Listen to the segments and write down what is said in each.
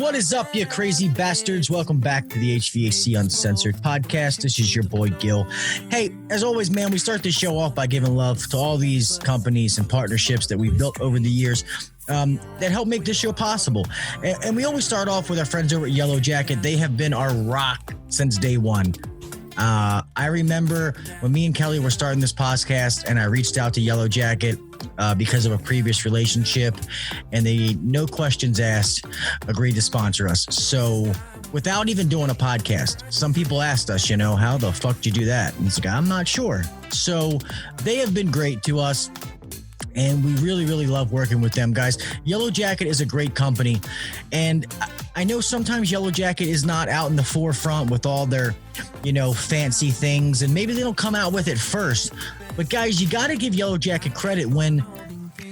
What is up, you crazy bastards? Welcome back to the HVAC Uncensored podcast. This is your boy, Gil. Hey, as always, man, we start this show off by giving love to all these companies and partnerships that we've built over the years that help make this show possible. And we always start off with our friends over at Yellow Jacket. They have been our rock since day one. I remember when me and Kelley were starting this podcast and I reached out to Yellow Jacket because of a previous relationship, and they, no questions asked, agreed to sponsor us. So without even doing a podcast, some people asked us, how the fuck did you do that? And it's like, I'm not sure. So they have been great to us. And we really, really love working with them, guys. Yellow Jacket is a great company. And I know sometimes Yellow Jacket is not out in the forefront with all their, fancy things. And maybe they don't come out with it first. But guys, you got to give Yellow Jacket credit when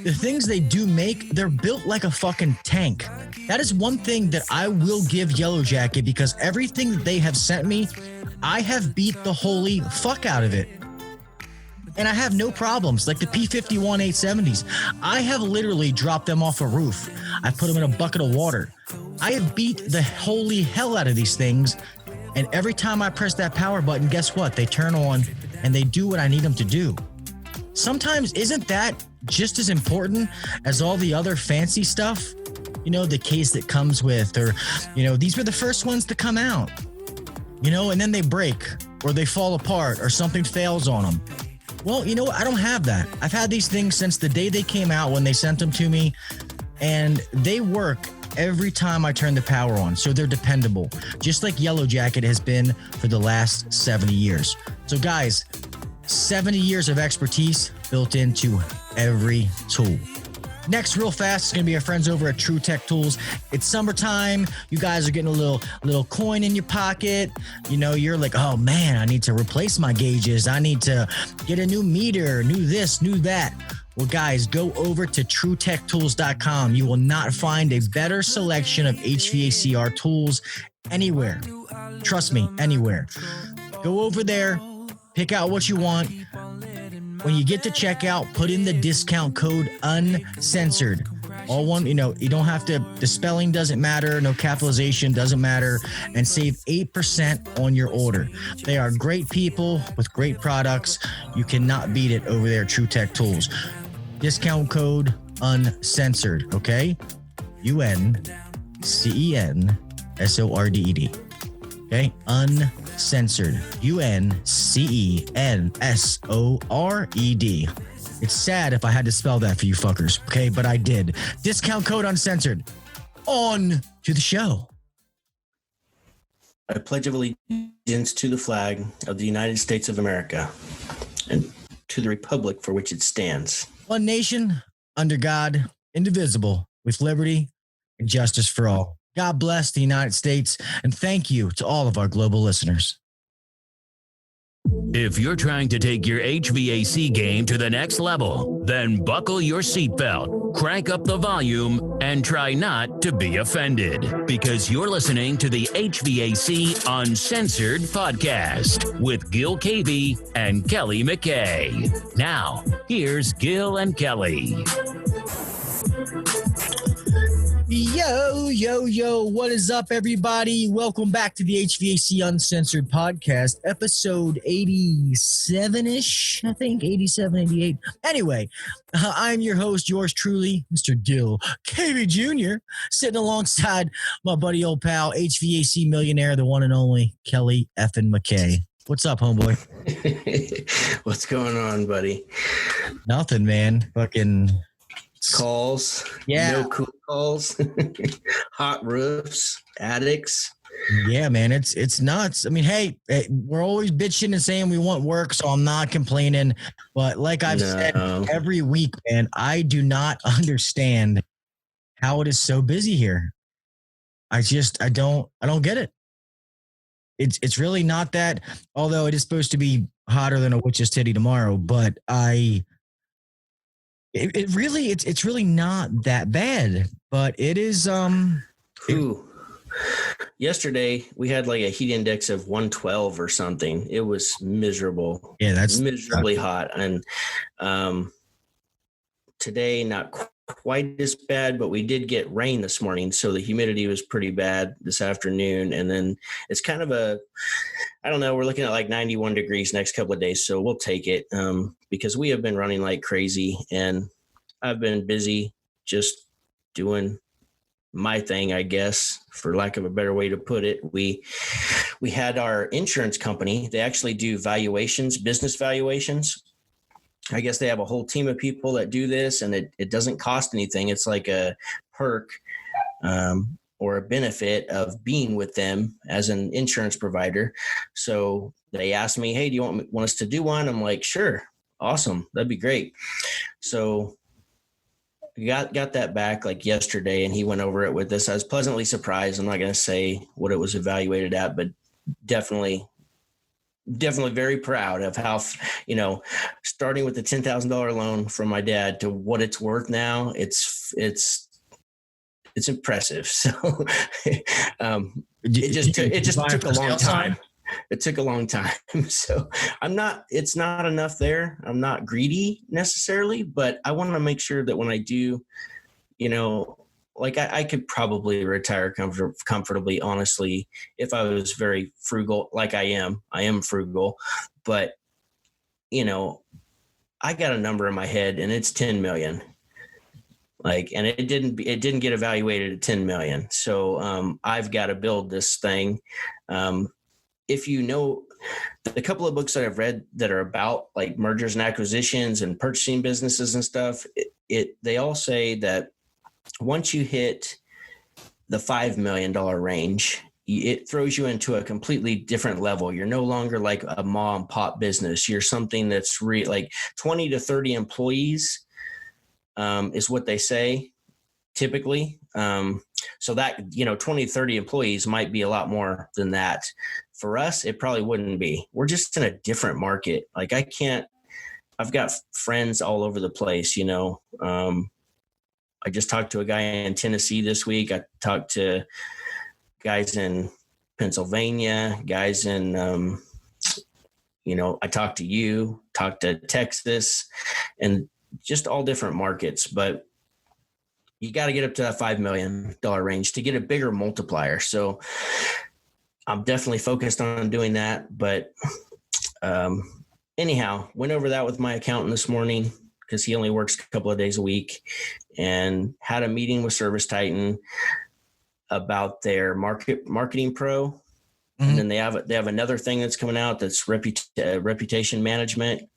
the things they do make, they're built like a fucking tank. That is one thing that I will give Yellow Jacket, because everything that they have sent me, I have beat the holy fuck out of it. And I have no problems, like the P51 870s. I have literally dropped them off a roof. I put them in a bucket of water. I have beat the holy hell out of these things. And every time I press that power button, guess what? They turn on and they do what I need them to do. Sometimes isn't that just as important as all the other fancy stuff? The case that comes with, or, these were the first ones to come out, and then they break or they fall apart or something fails on them. Well, I don't have that. I've had these things since the day they came out when they sent them to me, and they work every time I turn the power on. So they're dependable, just like Yellow Jacket has been for the last 70 years. So guys, 70 years of expertise built into every tool. Next, real fast, it's going to be our friends over at True Tech Tools. It's summertime. You guys are getting a little coin in your pocket. You're like, oh man, I need to replace my gauges. I need to get a new meter, new this, new that. Well, guys, go over to TrueTechTools.com. You will not find a better selection of HVACR tools anywhere. Trust me, anywhere. Go over there, pick out what you want. When you get to checkout, put in the discount code Uncensored. All one, you don't have to, the spelling doesn't matter, no capitalization doesn't matter, and save 8% on your order. They are great people with great products. You cannot beat it over there at True Tech Tools. Discount code Uncensored, okay? UNCENSORDED. Okay? Uncensored. UNCENSORED. It's sad if I had to spell that for you fuckers, okay? But I did. Discount code Uncensored. On to the show. I pledge of allegiance to the flag of the United States of America and to the republic for which it stands. One nation, under God, indivisible, with liberty and justice for all. God bless the United States, and thank you to all of our global listeners. If you're trying to take your HVAC game to the next level, then buckle your seatbelt, crank up the volume, and try not to be offended, because you're listening to the HVAC Uncensored podcast with Gil Cavey and Kelley McKay. Now, here's Gil and Kelley. Yo, what is up, everybody? Welcome back to the HVAC Uncensored podcast, episode 87-ish, I think, 87, 88. Anyway, I'm your host, yours truly, Mr. Gil Cavey Jr., sitting alongside my buddy, old pal, HVAC millionaire, the one and only Kelley effing McKay. What's up, homeboy? What's going on, buddy? Nothing, man. Fucking... calls, no cool calls, hot roofs, attics. Yeah, man, it's nuts. I mean, hey, we're always bitching and saying we want work, so I'm not complaining. But like I've said every week, man, I do not understand how it is so busy here. I don't get it. It's really not that, although it is supposed to be hotter than a witch's titty tomorrow, but it's really not that bad, but it is. Yesterday we had like a heat index of 112 or something. It was miserable. Yeah, that's miserably hot. And today, not quite as bad, but we did get rain this morning. So the humidity was pretty bad this afternoon. And then it's kind of I don't know, we're looking at like 91 degrees next couple of days. So we'll take it because we have been running like crazy, and I've been busy just doing my thing, I guess, for lack of a better way to put it. We had our insurance company. They actually do valuations, business valuations. I guess they have a whole team of people that do this, and it doesn't cost anything. It's like a perk or a benefit of being with them as an insurance provider. So they asked me, hey, do you want us to do one? I'm like, sure. Awesome. That'd be great. So got that back like yesterday, and he went over it with us. I was pleasantly surprised. I'm not going to say what it was evaluated at, but definitely very proud of how, starting with the $10,000 loan from my dad to what it's worth now. It's impressive. So it just took a long time. It took a long time. So it's not enough there. I'm not greedy necessarily, but I want to make sure that when I do, like I could probably retire comfortably, honestly, if I was very frugal, like I am frugal, but I got a number in my head, and it's 10 million. And it didn't get evaluated at 10 million. So I've got to build this thing. If the couple of books that I've read that are about like mergers and acquisitions and purchasing businesses and stuff, they all say that once you hit the $5 million range, it throws you into a completely different level. You're no longer like a mom and pop business. You're something that's like 20 to 30 employees is what they say typically. So that, 20 to 30 employees might be a lot more than that. For us, it probably wouldn't be. We're just in a different market. Like I've got friends all over the place, I just talked to a guy in Tennessee this week. I talked to guys in Pennsylvania, guys in, I talked to Texas, and just all different markets. But you got to get up to that $5 million range to get a bigger multiplier. So I'm definitely focused on doing that. But anyhow, went over that with my accountant this morning because he only works a couple of days a week, and had a meeting with Service Titan about their marketing pro. Mm-hmm. And then they have another thing that's coming out that's reputation management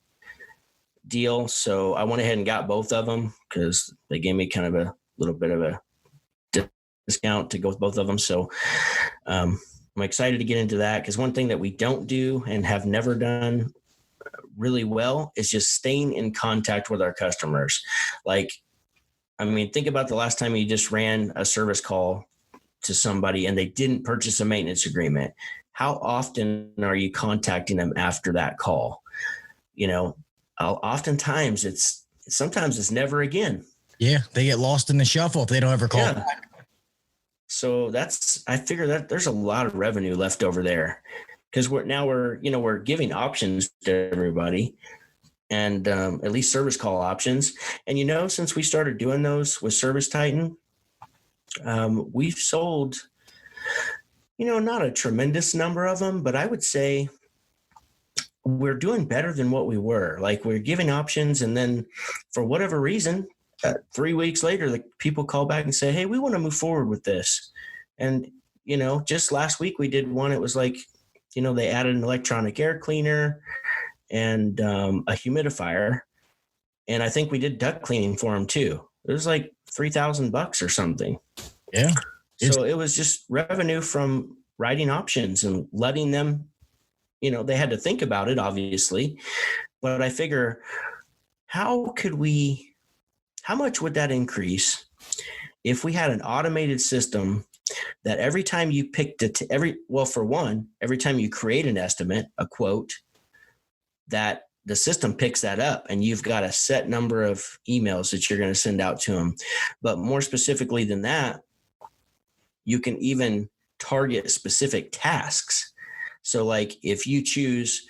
deal. So I went ahead and got both of them because they gave me kind of a little bit of a discount to go with both of them. So I'm excited to get into that, because one thing that we don't do and have never done really well is just staying in contact with our customers. Think about the last time you just ran a service call to somebody and they didn't purchase a maintenance agreement. How often are you contacting them after that call? Oftentimes sometimes it's never again. Yeah. They get lost in the shuffle if they don't ever call back. So I figure that there's a lot of revenue left over there, because we're giving options to everybody, and at least service call options. And, since we started doing those with Service Titan, we've sold, not a tremendous number of them, but I would say we're doing better than what we were. Like, we're giving options, and then for whatever reason, 3 weeks later, the people call back and say, hey, we want to move forward with this. And, just last week we did one. It was like, they added an electronic air cleaner and a humidifier. And I think we did duct cleaning for them too. It was like $3,000 or something. Yeah. So it was just revenue from writing options and letting them, they had to think about it, obviously. But I figure, how much would that increase if we had an automated system that every time you picked every time you create an estimate, a quote, that the system picks that up, and you've got a set number of emails that you're going to send out to them. But more specifically than that, you can even target specific tasks. So like if you choose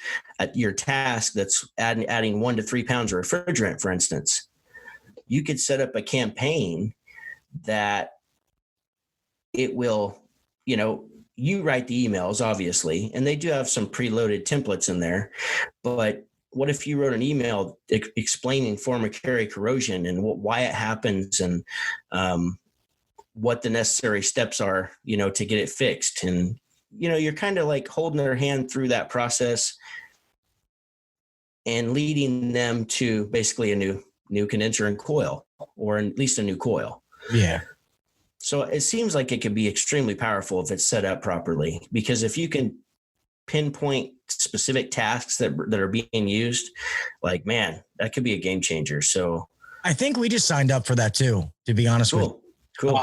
your task that's adding 1 to 3 pounds of refrigerant, for instance, you could set up a campaign that it will, you write the emails, obviously, and they do have some preloaded templates in there. But what if you wrote an email explaining formicary corrosion and why it happens, and what the necessary steps are, to get it fixed? And, you're kind of like holding their hand through that process and leading them to basically a new condenser and coil, or at least a new coil. Yeah. So it seems like it could be extremely powerful if it's set up properly, because if you can pinpoint specific tasks that are being used, like, man, that could be a game changer. So I think we just signed up for that too, to be honest with you. Cool.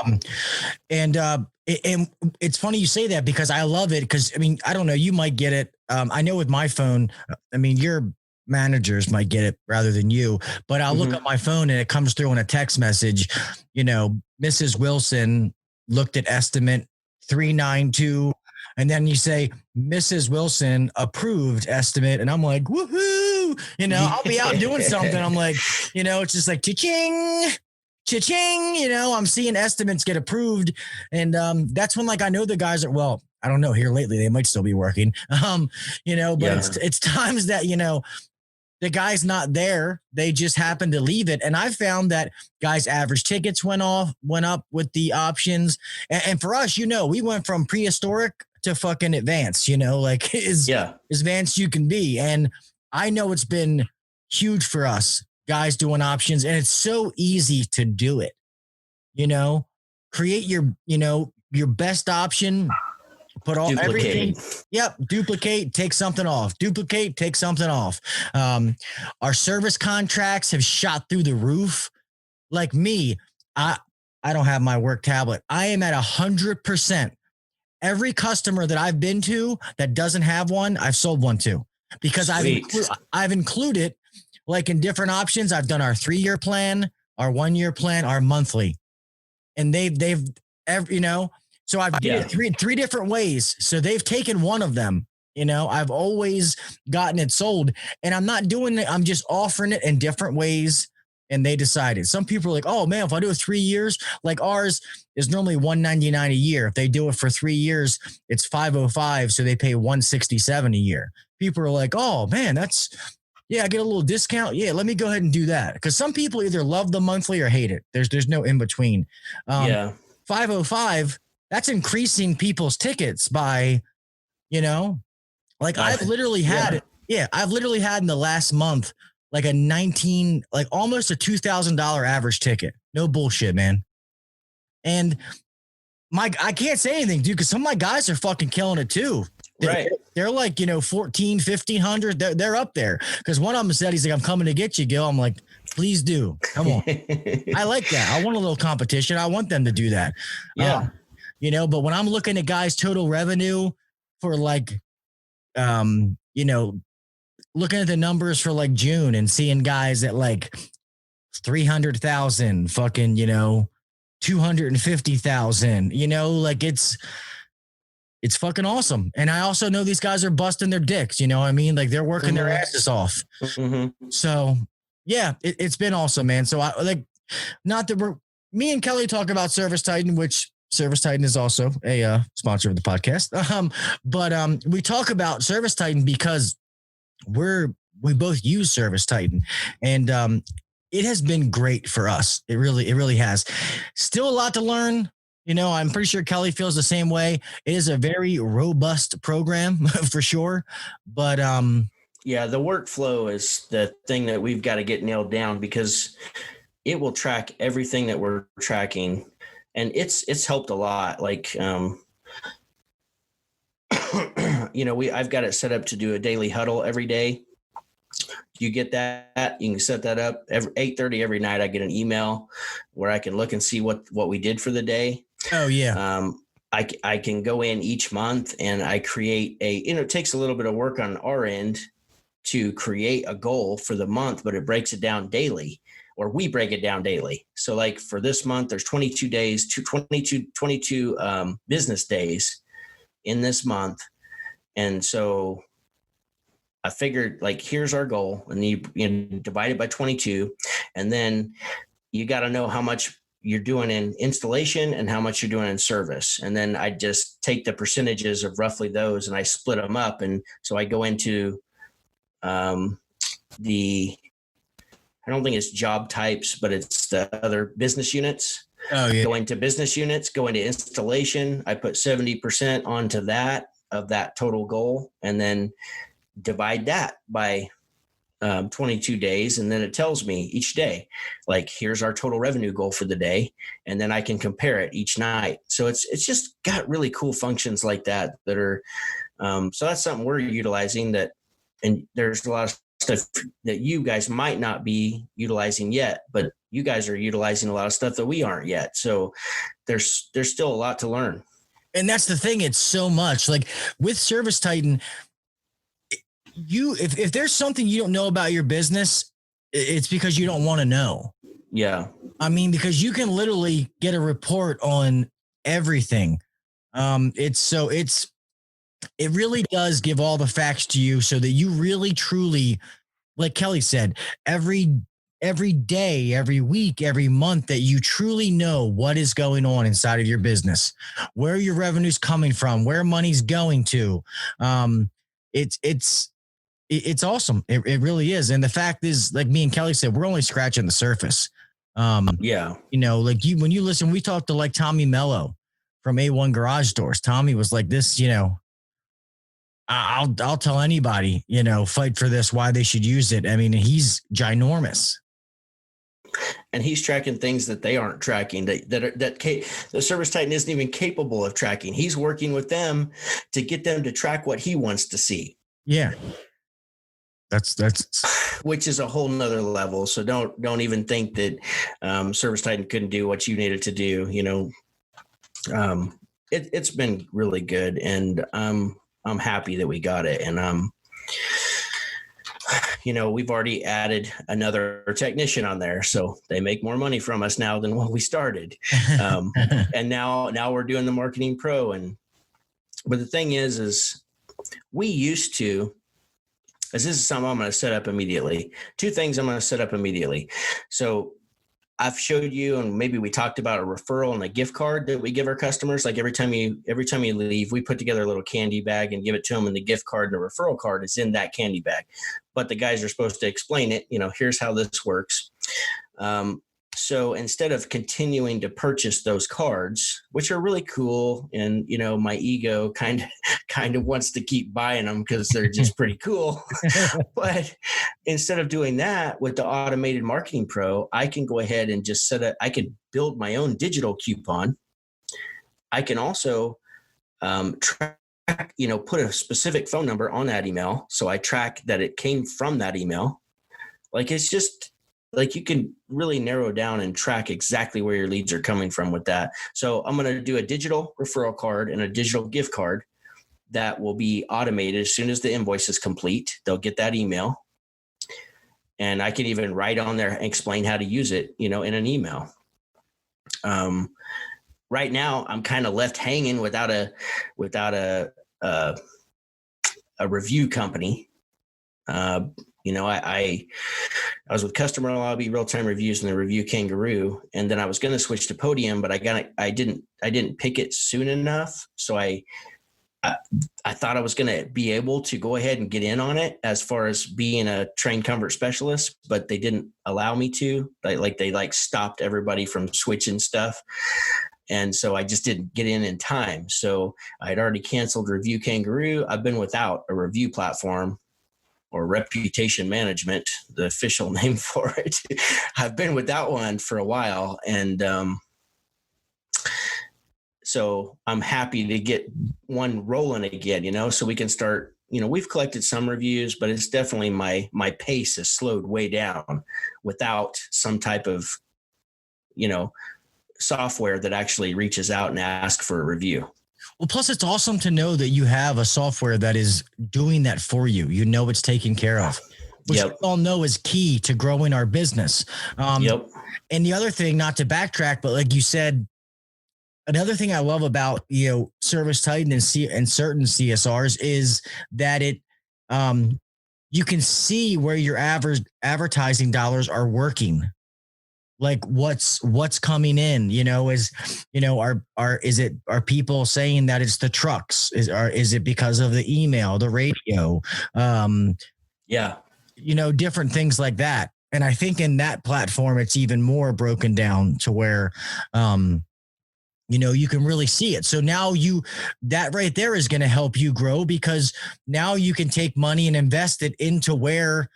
And it's funny you say that, because I love it. Because I don't know, you might get it. I know with my phone, your managers might get it rather than you, but I'll look at my phone and it comes through in a text message, Mrs. Wilson looked at estimate 392. And then you say, Mrs. Wilson approved estimate. And I'm like, woohoo, I'll be out doing something. I'm like, it's just like, cha-ching, cha-ching, I'm seeing estimates get approved. And that's when, like, I know the guys are, well, I don't know, here lately, they might still be working, but it's times that, the guy's not there. They just happen to leave it. And I found that guys' average tickets went up with the options. And for us, we went from prehistoric to fucking advanced, like as advanced you can be. And I know it's been huge for us guys doing options, and it's so easy to do it. Create your best option. Put all everything. Yep. Duplicate, take something off. Duplicate, take something off. Our service contracts have shot through the roof. Like me, I don't have my work tablet. I am at 100%. Every customer that I've been to that doesn't have one, I've sold one to, because I've included, like, in different options. I've done our 3-year plan, our 1-year plan, our monthly, and they've So I've did it three different ways. So they've taken one of them. I've always gotten it sold, and I'm not doing it. I'm just offering it in different ways. And they decided. Some people are like, oh man, if I do it 3 years, like ours is normally $199 a year. If they do it for 3 years, it's $505. So they pay $167 a year. People are like, oh man, I get a little discount. Yeah, let me go ahead and do that. Because some people either love the monthly or hate it. There's no in between. $505. That's increasing people's tickets by, like, I've literally had I've literally had in the last month, like almost a $2,000 average ticket. No bullshit, man. And I can't say anything, dude, because some of my guys are fucking killing it too. They're like, 14, 1,500. They're up there. Because one of them said, he's like, I'm coming to get you, Gil. I'm like, please do. Come on. I like that. I want a little competition. I want them to do that. Yeah. But when I'm looking at guys' total revenue for, like, looking at the numbers for, like, June and seeing guys at like 300,000, fucking, 250,000, like it's fucking awesome. And I also know these guys are busting their dicks, like they're working their asses off. So yeah, it's been awesome, man. So not that me and Kelley talk about Service Titan, which Service Titan is also a sponsor of the podcast. But we talk about Service Titan because we both use Service Titan, and it has been great for us. It really has. Still a lot to learn. I'm pretty sure Kelley feels the same way. It is a very robust program for sure. But the workflow is the thing that we've got to get nailed down, because it will track everything that we're tracking. And it's helped a lot. Like, I've got it set up to do a daily huddle every day. You get that, you can set that up. 8:30 every night, I get an email where I can look and see what we did for the day. Oh yeah. I can go in each month and I create it takes a little bit of work on our end to create a goal for the month, but it breaks it down daily. Or we break it down daily. So like for this month, there's 22 days, 22 business days in this month. And so I figured, like, here's our goal, and you divide it by 22. And then, you got to know how much you're doing in installation and how much you're doing in service. And then I just take the percentages of roughly those and I split them up. And so I go into I don't think it's job types, but it's the other business units. Oh, yeah. Go into business units, go into installation. I put 70% onto that of that total goal, and then divide that by 22 days. And then it tells me each day, like, here's our total revenue goal for the day. And then I can compare it each night. So it's just got really cool functions like that are, so that's something we're utilizing that, and there's a lot of stuff that you guys might not be utilizing yet, but you guys are utilizing a lot of stuff that we aren't yet. So there's still a lot to learn. And that's the thing. It's so much like with Service Titan, if there's something you don't know about your business, it's because you don't want to know. Yeah. I mean, because you can literally get a report on everything. It really does give all the facts to you so that you really, truly, like Kelley said, every day, every week, every month, that you truly know what is going on inside of your business, where your revenue's coming from, where money's going to. It's awesome. It really is. And the fact is, like me and Kelley said, we're only scratching the surface. Yeah. Like when you listen, we talked to like Tommy Mello from A1 Garage Doors. Tommy was like this, I'll tell anybody, fight for this, why they should use it. I mean, he's ginormous. And he's tracking things that they aren't tracking, that the Service Titan isn't even capable of tracking. He's working with them to get them to track what he wants to see. Yeah. That's which is a whole nother level. So don't even think that Service Titan couldn't do what you needed to do. It's been really good, and I'm happy that we got it. And we've already added another technician on there, so they make more money from us now than when we started. And now we're doing the Marketing Pro. But the thing is we used to, as this is something I'm going to set up immediately. Two things I'm going to set up immediately. So I've showed you, and maybe we talked about a referral and a gift card that we give our customers. Like every time you leave, we put together a little candy bag and give it to them, and the gift card and the referral card is in that candy bag. But the guys are supposed to explain it. Here's how this works. So instead of continuing to purchase those cards, which are really cool, and my ego kind of wants to keep buying them because they're just pretty cool. But instead of doing that with the automated Marketing Pro, I can go ahead and just I could build my own digital coupon. I can also track, put a specific phone number on that email, so I track that it came from that email. Like, it's just like you can really narrow down and track exactly where your leads are coming from with that. So I'm going to do a digital referral card and a digital gift card that will be automated. As soon as the invoice is complete, they'll get that email. And I can even write on there and explain how to use it, in an email. Right now I'm kind of left hanging without a review company. I was with Customer Lobby, Real-Time Reviews, and the Review Kangaroo, and then I was going to switch to Podium, but I didn't pick it soon enough. So I thought I was going to be able to go ahead and get in on it as far as being a trained convert specialist, but they didn't allow me to. They stopped everybody from switching stuff. And so I just didn't get in time. So I had already canceled Review Kangaroo. I've been without a review platform, or reputation management, the official name for it. I've been without one for a while. And so I'm happy to get one rolling again, so we can start, we've collected some reviews, but it's definitely my pace has slowed way down without some type of, software that actually reaches out and asks for a review. Well, plus it's awesome to know that you have a software that is doing that for you. It's taken care of, which we all know is key to growing our business. And the other thing, not to backtrack, but like you said, another thing I love about, Service Titan and certain CSRs is that you can see where your average advertising dollars are working. like what's coming in, is, are people saying that it's the trucks? Is it because of the email, the radio? Yeah. Different things like that. And I think in that platform, it's even more broken down to where, you can really see it. So now that right there is going to help you grow, because now you can take money and invest it into where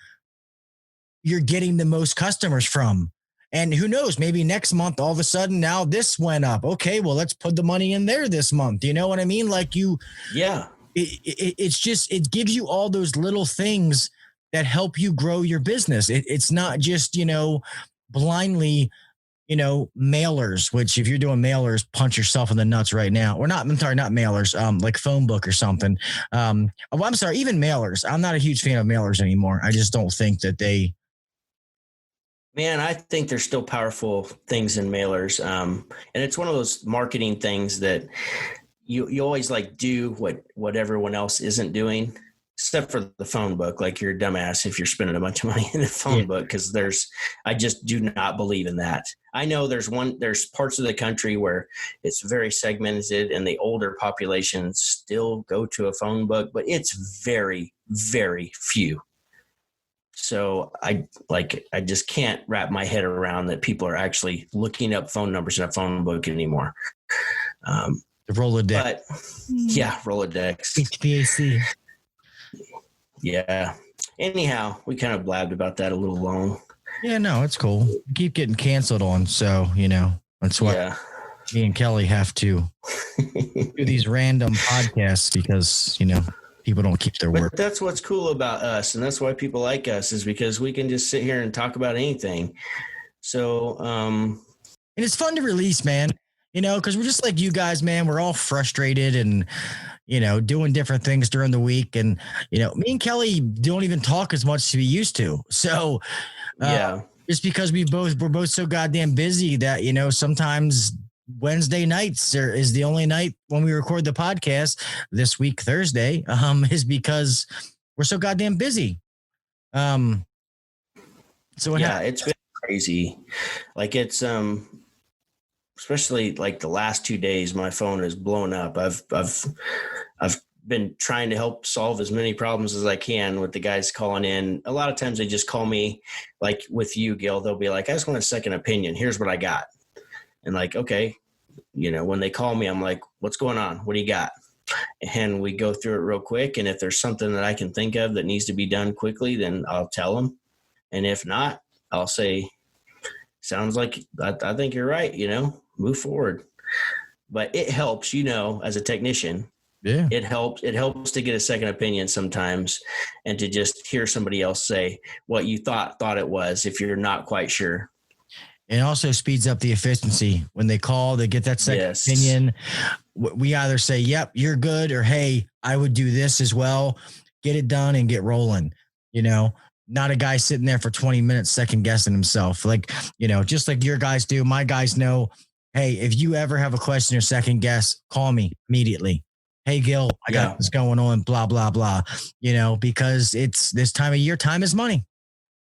you're getting the most customers from. And who knows, maybe next month, all of a sudden now this went up. Okay, well, let's put the money in there this month. You know what I mean? Like it's just, it gives you all those little things that help you grow your business. It's not just, blindly, mailers, which if you're doing mailers, punch yourself in the nuts right now. Or not, I'm sorry, not mailers, like phone book or something. I'm sorry, even mailers. I'm not a huge fan of mailers anymore. I just don't think that they. Man, I think there's still powerful things in mailers. And it's one of those marketing things that you always like do what everyone else isn't doing. Except for the phone book, like you're a dumbass if you're spending a bunch of money in the phone book, because I just do not believe in that. I know there's parts of the country where it's very segmented and the older population still go to a phone book, but it's very, very few. So I just can't wrap my head around that people are actually looking up phone numbers in a phone book anymore. The Rolodex. But yeah, Rolodex. HVAC. Yeah. Anyhow, we kind of blabbed about that a little long. Yeah, no, it's cool. We keep getting canceled on, so that's why me and Kelley have to do these random podcasts, because people don't keep their word. But that's what's cool about us, and that's why people like us, is because we can just sit here and talk about anything. So, and it's fun to release, man. Because we're just like you guys, man. We're all frustrated and doing different things during the week. And, me and Kelley don't even talk as much as we used to. So, it's because we're both so goddamn busy that, sometimes Wednesday nights is the only night when we record the podcast. This week, Thursday, is because we're so goddamn busy. So it's been crazy. Like it's, especially like the last 2 days, my phone is blown up. I've been trying to help solve as many problems as I can with the guys calling in. A lot of times they just call me, like with you, Gil, they'll be like, I just want a second opinion. Here's what I got. And like, okay, when they call me, I'm like, what's going on? What do you got? And we go through it real quick. And if there's something that I can think of that needs to be done quickly, then I'll tell them. And if not, I'll say, sounds like I think you're right, move forward. But it helps, as a technician. Yeah. It helps to get a second opinion sometimes, and to just hear somebody else say what you thought it was, if you're not quite sure. It also speeds up the efficiency. When they call, they get that second opinion. We either say, yep, you're good, or, hey, I would do this as well. Get it done and get rolling, not a guy sitting there for 20 minutes second guessing himself. Like, just like your guys do, my guys know, hey, if you ever have a question or second guess, call me immediately. Hey, Gil, I got this going on, blah, blah, blah, because it's this time of year, time is money.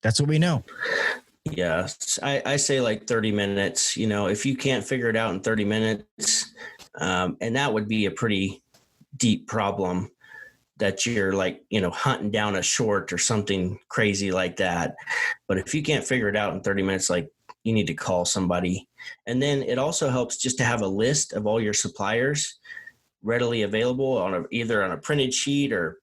That's what we know. Yeah. I say like 30 minutes, if you can't figure it out in 30 minutes, and that would be a pretty deep problem that you're like, hunting down a short or something crazy like that. But if you can't figure it out in 30 minutes, like, you need to call somebody. And then it also helps just to have a list of all your suppliers readily available either on a printed sheet, or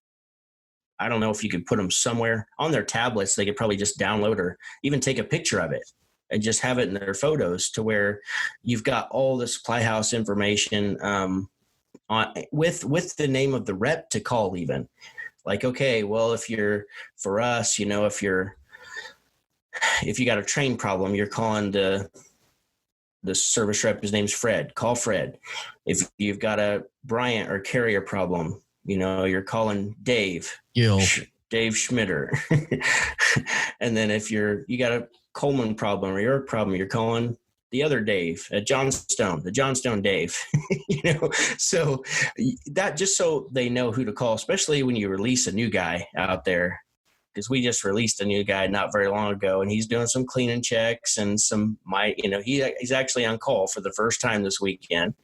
I don't know if you could put them somewhere on their tablets. They could probably just download or even take a picture of it and just have it in their photos, to where you've got all the supply house information with the name of the rep to call even. Like, okay, well, if you're, for us, if you got a train problem, you're calling the service rep, his name's Fred. Call Fred. If you've got a Bryant or Carrier problem, you're calling Dave. Dave Schmitter. And then if you got a Coleman problem or your problem, you're calling the other Dave, the Johnstone Dave. So that, just so they know who to call, especially when you release a new guy out there. because we just released a new guy not very long ago, and he's doing some cleaning checks and he's actually on call for the first time this weekend.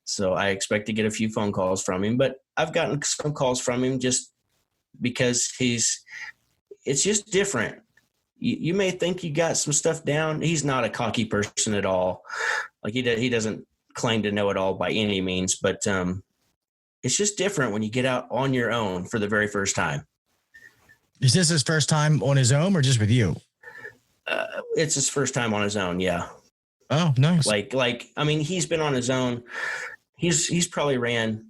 So I expect to get a few phone calls from him, but I've gotten some calls from him just because it's just different. You may think you got some stuff down. He's not a cocky person at all. Like he doesn't claim to know it all by any means, but it's just different when you get out on your own for the very first time. Is this his first time on his own or just with you? It's his first time on his own. Yeah. Oh, nice. I mean, he's been on his own. He's probably ran,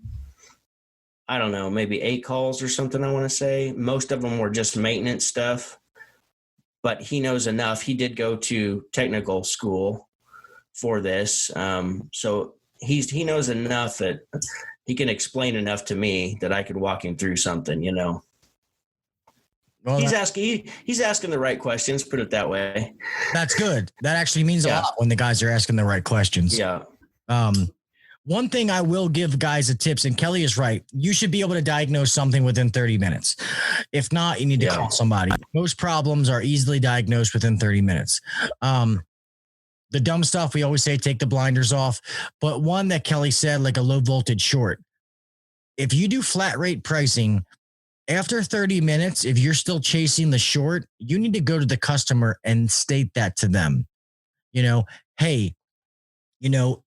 I don't know, maybe 8 calls or something, I want to say. Most of them were just maintenance stuff, but he knows enough. He did go to technical school for this. So he knows enough that he can explain enough to me that I could walk him through something, you know. Well, he's asking the right questions, put it that way. That's good. That actually means a lot when the guys are asking the right questions. Yeah. One thing I will give guys a tips, and Kelley is right. You should be able to diagnose something within 30 minutes. If not, you need to call somebody. Most problems are easily diagnosed within 30 minutes. The dumb stuff, we always say, take the blinders off. But one that Kelley said, like a low voltage short. If you do flat rate pricing, after 30 minutes, if you're still chasing the short, you need to go to the customer and state that to them. You know, hey, you know,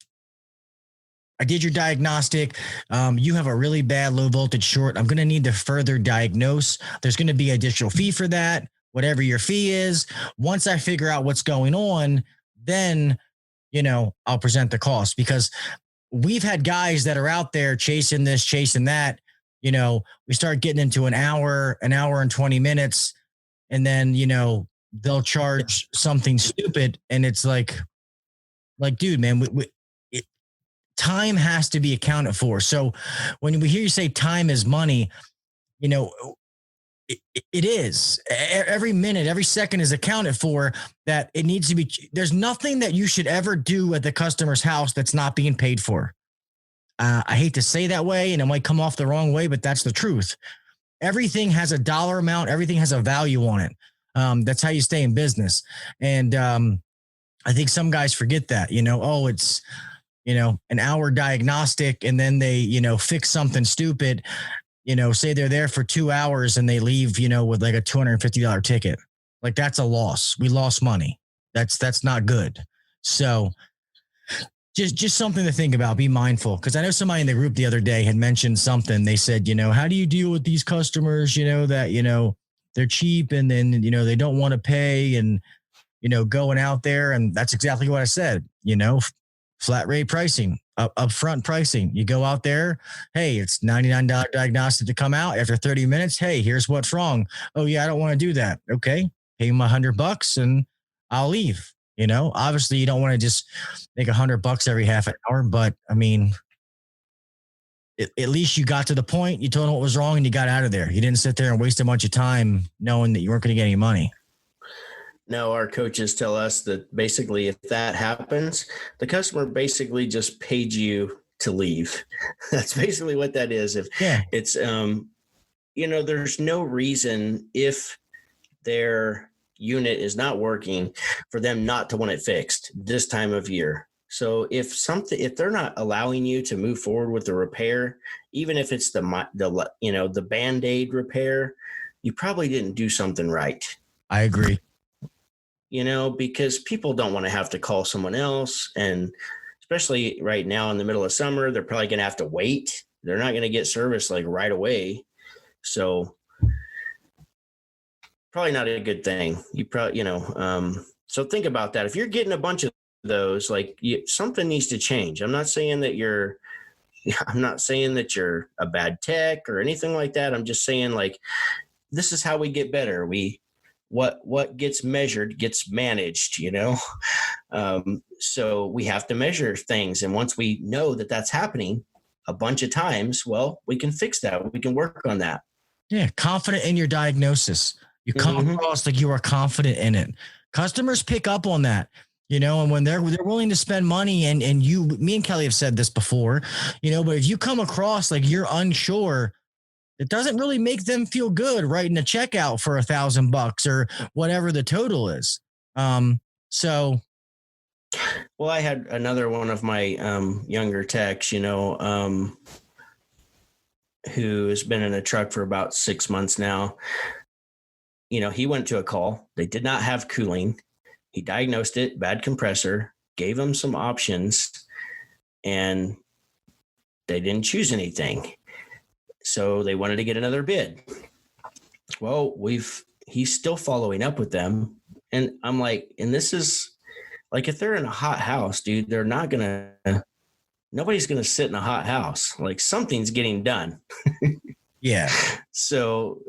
I did your diagnostic. You have a really bad low voltage short. I'm going to need to further diagnose. There's going to be additional fee for that, whatever your fee is. Once I figure out what's going on, then, you know, I'll present the cost, because we've had guys that are out there chasing this, chasing that. You know, we start getting into an hour and 20 minutes, and then, you know, they'll charge something stupid. And it's like, dude, man, time has to be accounted for. So when we hear you say time is money, you know, it is. Every minute, every second is accounted for. That it needs to be. There's nothing that you should ever do at the customer's house that's not being paid for. I hate to say that way, and it might come off the wrong way, but that's the truth. Everything has a dollar amount. Everything has a value on it. That's how you stay in business. And I think some guys forget that, you know, oh, it's, you know, an hour diagnostic, and then they, you know, fix something stupid, you know, say they're there for 2 hours and they leave, you know, with like a $250 ticket. Like, that's a loss. We lost money. That's not good. So just something to think about. Be mindful. Cause I know somebody in the group the other day had mentioned something. They said, you know, how do you deal with these customers, you know, that, you know, they're cheap and then, you know, they don't want to pay, and, you know, going out there. And that's exactly what I said, you know, flat rate pricing, upfront pricing. You go out there, hey, it's $99 diagnostic to come out. After 30 minutes, hey, here's what's wrong. Oh yeah, I don't want to do that. Okay, pay me $100 and I'll leave. You know, obviously you don't want to just make $100 every half an hour, but I mean, at least you got to the point, you told them what was wrong, and you got out of there. You didn't sit there and waste a bunch of time knowing that you weren't going to get any money. No, our coaches tell us that basically if that happens, the customer basically just paid you to leave. That's basically what that is. If it's, you know, there's no reason, if their unit is not working, for them not to want it fixed this time of year. So if they're not allowing you to move forward with the repair, even if it's the you know, the Band-Aid repair, you probably didn't do something right. I agree. You know, because people don't want to have to call someone else. And especially right now in the middle of summer, they're probably going to have to wait. They're not going to get service like right away. So probably not a good thing. You probably, you know, so think about that. If you're getting a bunch of those, like, something needs to change. I'm not saying that you're a bad tech or anything like that. I'm just saying, like, this is how we get better. What gets measured gets managed, you know? So we have to measure things. And once we know that that's happening a bunch of times, well, we can fix that. We can work on that. Yeah. Confident in your diagnosis. You come across like you are confident in it. Customers pick up on that, you know, and when they're willing to spend money, and me and Kelley have said this before, you know, but if you come across like you're unsure, it doesn't really make them feel good writing a check out for $1,000 or whatever the total is. So. Well, I had another one of my younger techs, who has been in a truck for about 6 months now. He went to a call. They did not have cooling. He diagnosed it, bad compressor, gave him some options, and they didn't choose anything. So they wanted to get another bid. Well, he's still following up with them. And I'm like, and this is like, if they're in a hot house, dude, nobody's going to sit in a hot house. Like, something's getting done. Yeah. So,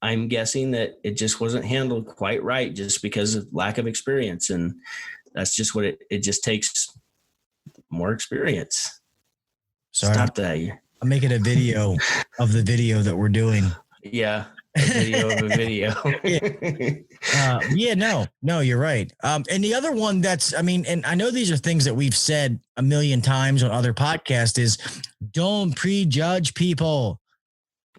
I'm guessing that it just wasn't handled quite right just because of lack of experience. And that's just what it just takes more experience. Sorry. Stop that. I'm making a video of the video that we're doing. Yeah. A video of a video. No, you're right. And the other one and I know these are things that we've said a million times on other podcasts, is don't prejudge people.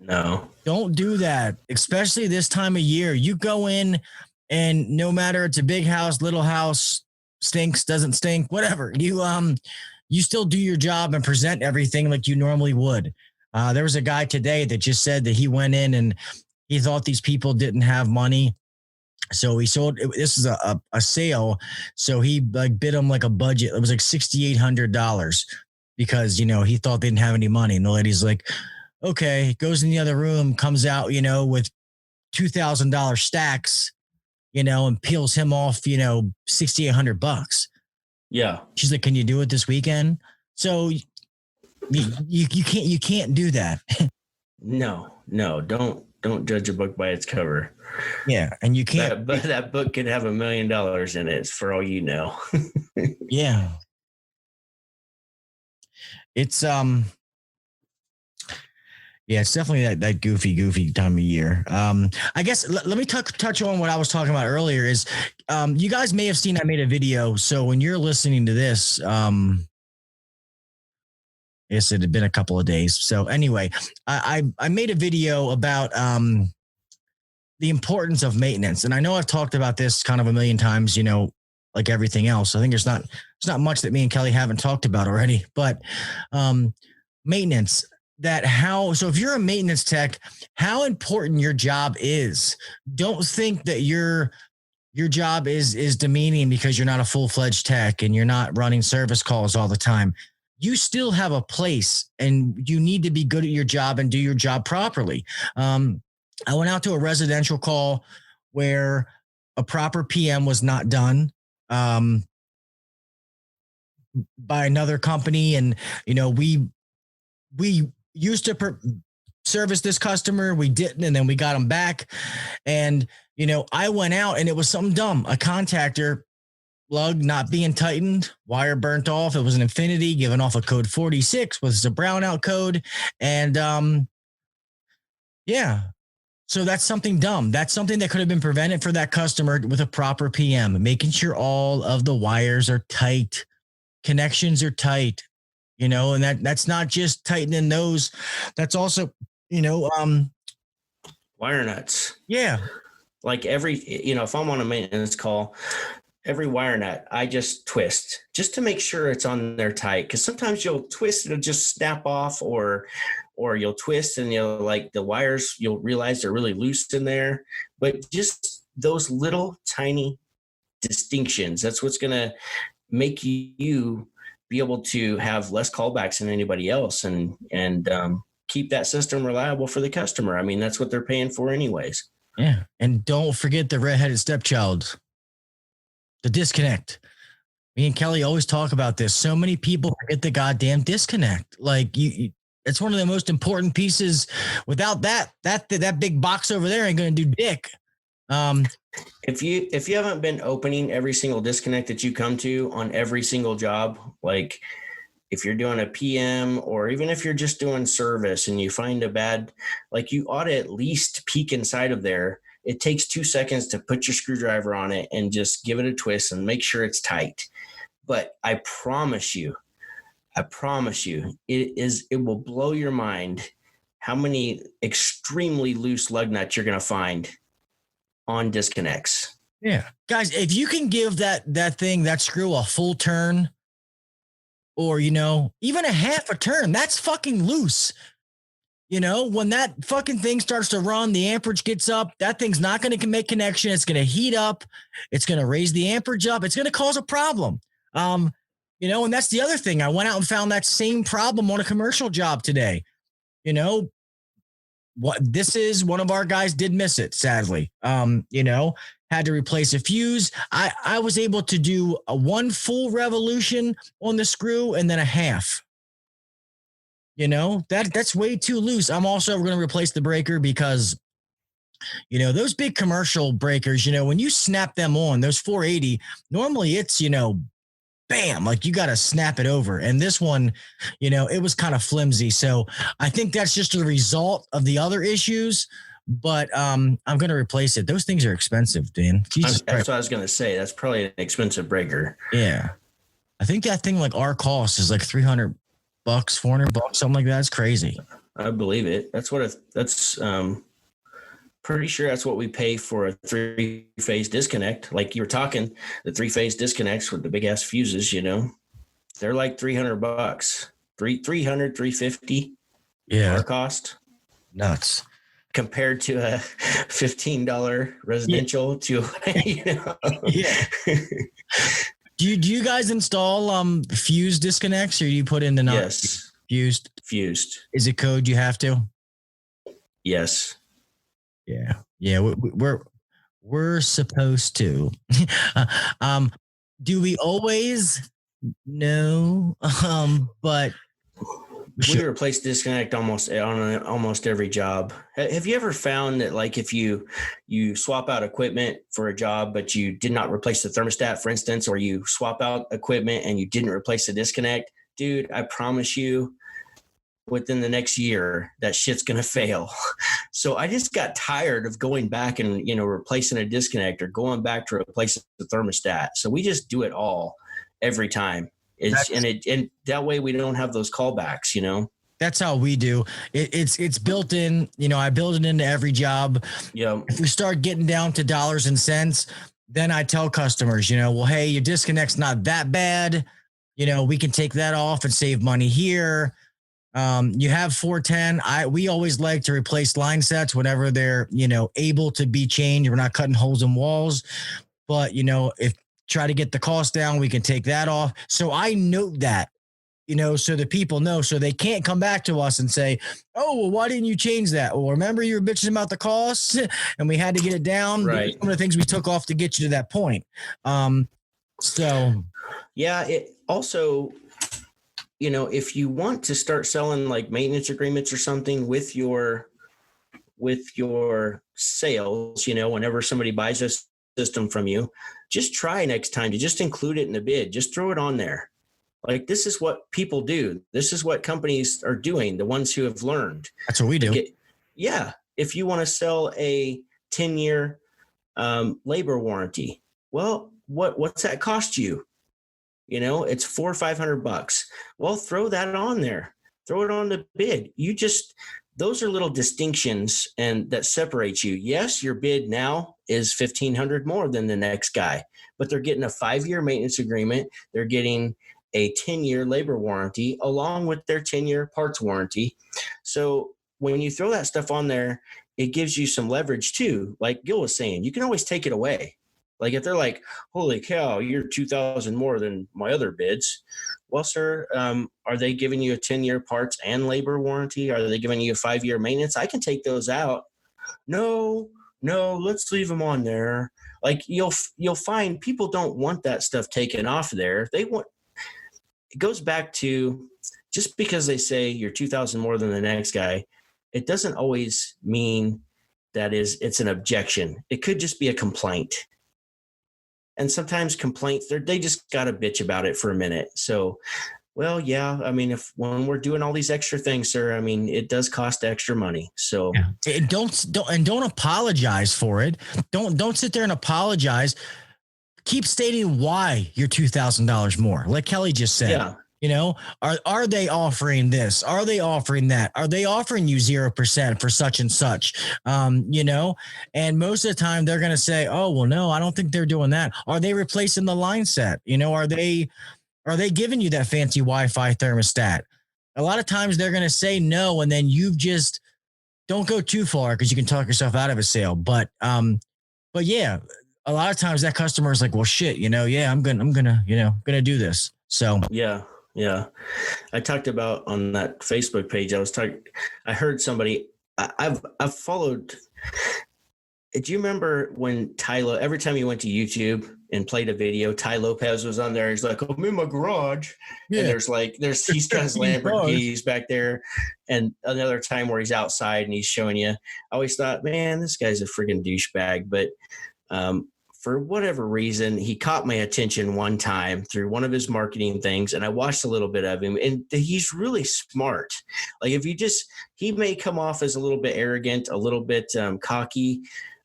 No, don't do that, especially this time of year. You go in and no matter it's a big house, little house, stinks, doesn't stink, whatever, you still do your job and present everything like you normally would. There was a guy today that just said that he went in and he thought these people didn't have money. So he sold, this is a sale. So he bid them like a budget. It was like $6,800 because, he thought they didn't have any money. And the lady's like, okay, goes in the other room, comes out, with $2,000 stacks, and peels him off, $6,800. Yeah. She's like, can you do it this weekend? So you can't do that. No, don't judge a book by its cover. Yeah. And you can't, but that book could have $1 million in it for all you know. Yeah. It's, it's definitely that goofy time of year. I guess let me touch on what I was talking about earlier is, you guys may have seen, I made a video. So when you're listening to this, yes, it had been a couple of days. So anyway, I made a video about, the importance of maintenance. And I know I've talked about this kind of a million times, like everything else. I think there's not much that me and Kelley haven't talked about already, but, maintenance. So if you're a maintenance tech, how important your job is. Don't think that your job is demeaning because you're not a full-fledged tech and you're not running service calls all the time. You still have a place and you need to be good at your job and do your job properly. I went out to a residential call where a proper PM was not done by another company. And, we used to service this customer. We didn't. And then we got them back. And, I went out and it was something dumb. A contactor lug not being tightened, wire burnt off. It was an Infinity giving off a code 46 was a brownout code. And, so that's something dumb. That's something that could have been prevented for that customer with a proper PM, making sure all of the wires are tight, connections are tight, and that's not just tightening those. That's also, wire nuts. Yeah. Like if I'm on a maintenance call, every wire nut, I just twist just to make sure it's on there tight. Cause sometimes you'll twist, it'll just snap off or you'll twist and the wires, you'll realize they're really loose in there, but just those little tiny distinctions, that's what's going to make you be able to have less callbacks than anybody else and keep that system reliable for the customer. I mean, that's what they're paying for anyways. Yeah. And don't forget the redheaded stepchild, the disconnect. Me and Kelley always talk about this. So many people forget the goddamn disconnect. Like it's one of the most important pieces. Without that big box over there ain't going to do dick. If you haven't been opening every single disconnect that you come to on every single job, like if you're doing a PM or even if you're just doing service and you find a bad, like you ought to at least peek inside of there. It takes 2 seconds to put your screwdriver on it and just give it a twist and make sure it's tight. But I promise you, it will blow your mind how many extremely loose lug nuts you're going to find on disconnects. Yeah. Guys, if you can give that screw a full turn or, even a half a turn, that's fucking loose. When that fucking thing starts to run, the amperage gets up, that thing's not going to make connection. It's going to heat up. It's going to raise the amperage up. It's going to cause a problem. And that's the other thing. I went out and found that same problem on a commercial job today. What this is, one of our guys did miss it, sadly. Had to replace a fuse. I was able to do a 1 full revolution on the screw and then a half. That's way too loose. I'm also going to replace the breaker because, those big commercial breakers, when you snap them on, those 480, normally it's, bam, like you got to snap it over. And this one, it was kind of flimsy. So I think that's just a result of the other issues. But I'm going to replace it. Those things are expensive, Dan. That's what I was going to say. That's probably an expensive breaker. Yeah. I think that thing like our cost is like $300, $400, something like that. It's crazy. I believe it. That's pretty sure that's what we pay for a 3-phase disconnect. Like you were talking, the 3-phase disconnects with the big ass fuses, they're like $300, 350. Yeah. Our cost. Nuts. Compared to a $15 residential Yeah. Do you guys install fuse disconnects or do you put in the Yes. Fused? Is it code you have to? Yes. Yeah. We're supposed to. Do we always? No. But we replace disconnect almost every job. Have you ever found that, like, if you swap out equipment for a job, but you did not replace the thermostat, for instance, or you swap out equipment and you didn't replace the disconnect, dude, I promise you, within the next year, that shit's going to fail. So I just got tired of going back and, replacing a disconnect or going back to replace the thermostat. So we just do it all every time. And that way we don't have those callbacks, That's how we do. It's built in, I build it into every job. Yeah. If we start getting down to dollars and cents, then I tell customers, well, hey, your disconnect's not that bad. We can take that off and save money here. You have 410. We always like to replace line sets whenever they're, able to be changed. We're not cutting holes in walls, but if try to get the cost down, we can take that off. So I note that, so the people know, so they can't come back to us and say, oh, well, why didn't you change that? Well, remember you were bitching about the costs and we had to get it down. Right. One of the things we took off to get you to that point. Yeah, it also, if you want to start selling like maintenance agreements or something with your sales, whenever somebody buys a system from you, just try next time to just include it in the bid. Just throw it on there. Like, this is what people do. This is what companies are doing, the ones who have learned. That's what we do. If you want to sell a 10-year labor warranty, well, what's that cost you? It's $400 or $500. Well, throw that on there. Throw it on the bid. Those are little distinctions and that separates you. Yes, your bid now is $1,500 more than the next guy, but they're getting a 5-year maintenance agreement. They're getting a 10-year labor warranty along with their 10-year parts warranty. So when you throw that stuff on there, it gives you some leverage too. Like Gil was saying, you can always take it away. Like if they're like, holy cow, you're $2,000 more than my other bids. Well, sir, are they giving you a 10-year parts and labor warranty? Are they giving you a 5-year maintenance? I can take those out. No, let's leave them on there. Like you'll find people don't want that stuff taken off there. It goes back to, just because they say you're $2,000 more than the next guy, it doesn't always mean that it's an objection. It could just be a complaint. And sometimes complaints, they just got to bitch about it for a minute. So, well, yeah, I mean, when we're doing all these extra things, sir, I mean, it does cost extra money. So don't apologize for it. Don't sit there and apologize. Keep stating why you're $2,000 more. Like Kelley just said, You know, are they offering this? Are they offering that? Are they offering you 0% for such and such? You know, and most of the time they're going to say, oh, well, no, I don't think they're doing that. Are they replacing the line set? You know, are they giving you that fancy Wi-Fi thermostat? A lot of times they're going to say no, and then you've just don't go too far because you can talk yourself out of a sale. But yeah, a lot of times that customer is like, well, shit, you know, yeah, I'm gonna do this. So Yeah. Yeah. I talked about on that Facebook page. I heard somebody, I've followed. Do you remember when every time you went to YouTube and played a video, Ty Lopez was on there. He's like, I'm in my garage. Yeah. And he's got his Lamborghinis back there. And another time where he's outside and he's showing you. I always thought, man, this guy's a friggin' douchebag. But for whatever reason, he caught my attention one time through one of his marketing things, and I watched a little bit of him, and he's really smart. Like he may come off as a little bit arrogant, a little bit cocky.